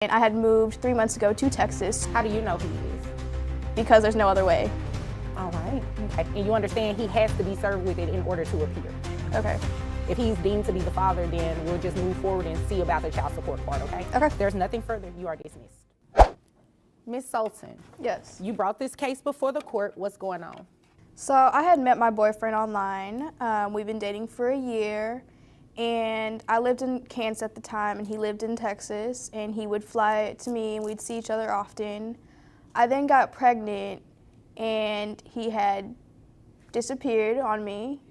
And I had moved 3 months ago to Texas. How do you know he is? Because there's no other way. All right. Okay. And you understand he has to be served with it in order to appear. Okay. If he's deemed to be the father, then we'll just move forward and see about the child support part, okay? Okay. If there's nothing further, you are dismissed. Ms. Sultan. Yes. You brought this case before the court. What's going on? So I had met my boyfriend online. We've been dating for a year, and I lived in Kansas at the time, and he lived in Texas, and he would fly to me, and we'd see each other often. I then got pregnant, and he had disappeared on me.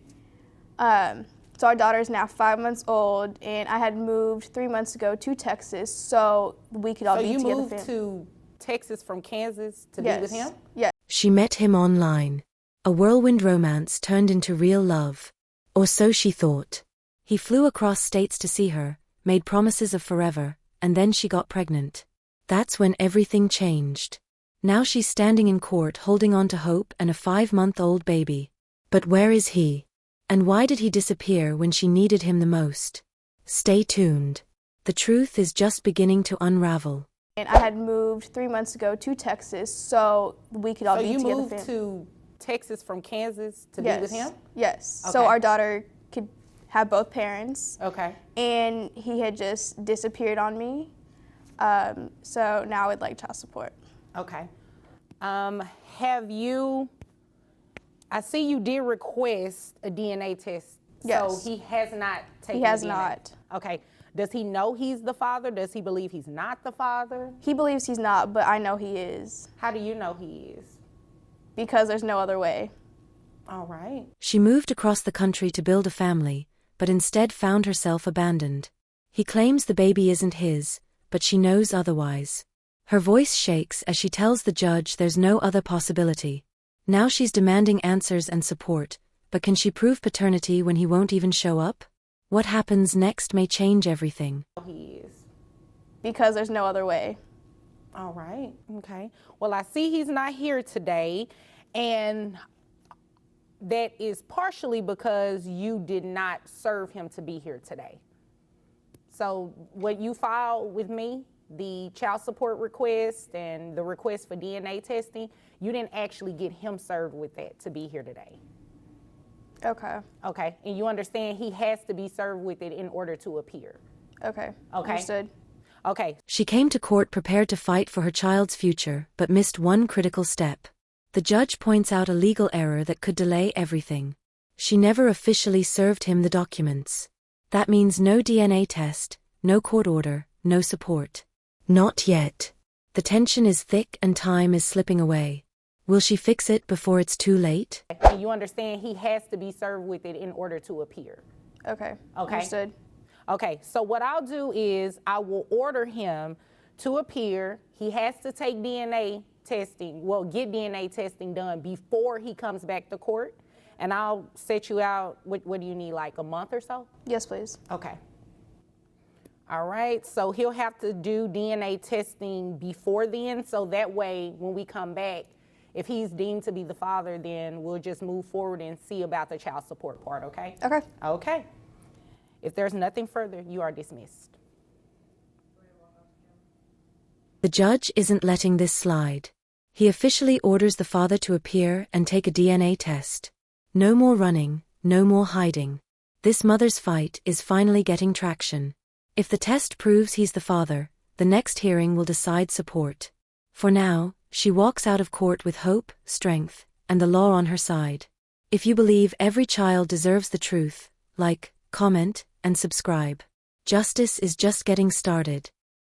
So our daughter is now 5 months old, and I had moved 3 months ago to Texas so we could all be together. So you moved to Texas from Kansas to be with him? Yes. She met him online. A whirlwind romance turned into real love. Or so she thought. He flew across states to see her, made promises of forever, and then she got pregnant. That's when everything changed. Now she's standing in court holding on to hope and a 5-month-old baby. But where is he? And why did he disappear when she needed him the most? Stay tuned. The truth is just beginning to unravel. And I had moved 3 months ago to Texas so we could all be together. So you moved to Texas from Kansas to be with him? Yes. Okay. So our daughter could have both parents. Okay. And he had just disappeared on me. So now I would like child support. Okay. I see you did request a DNA test. Yes. So he has not taken He has DNA. not. Okay. Does he know he's the father? Does he believe he's not the father? He believes he's not, but I know he is. How do you know he is? Because there's no other way. All right. She moved across the country to build a family, but instead found herself abandoned. He claims the baby isn't his, but she knows otherwise. Her voice shakes as she tells the judge there's no other possibility. Now she's demanding answers and support, but can she prove paternity when he won't even show up? What happens next may change everything. He is. Because there's no other way. All right. Okay. Well, I see he's not here today, and that is partially because you did not serve him to be here today. So what you filed with me, the child support request and the request for DNA testing, you didn't actually get him served with that to be here today. Okay. Okay. And you understand he has to be served with it in order to appear. Okay. Okay. Understood. Okay. She came to court prepared to fight for her child's future, but missed one critical step. The judge points out a legal error that could delay everything. She never officially served him the documents. That means no DNA test, no court order, no support. Not yet. The tension is thick and time is slipping away. Will she fix it before it's too late? And you understand he has to be served with it in order to appear. Okay. Okay. Understood. Okay, so what I'll do is I will order him to appear. He has to take DNA testing, get DNA testing done before he comes back to court. And I'll set you out, what do you need, like a month or so? Yes, please. Okay. All right, so he'll have to do DNA testing before then, so that way when we come back, if he's deemed to be the father, then we'll just move forward and see about the child support part, okay? Okay. Okay. If there's nothing further, you are dismissed. The judge isn't letting this slide. He officially orders the father to appear and take a DNA test. No more running, no more hiding. This mother's fight is finally getting traction. If the test proves he's the father, the next hearing will decide support. For now, she walks out of court with hope, strength, and the law on her side. If you believe every child deserves the truth, like, comment, and subscribe. Justice is just getting started.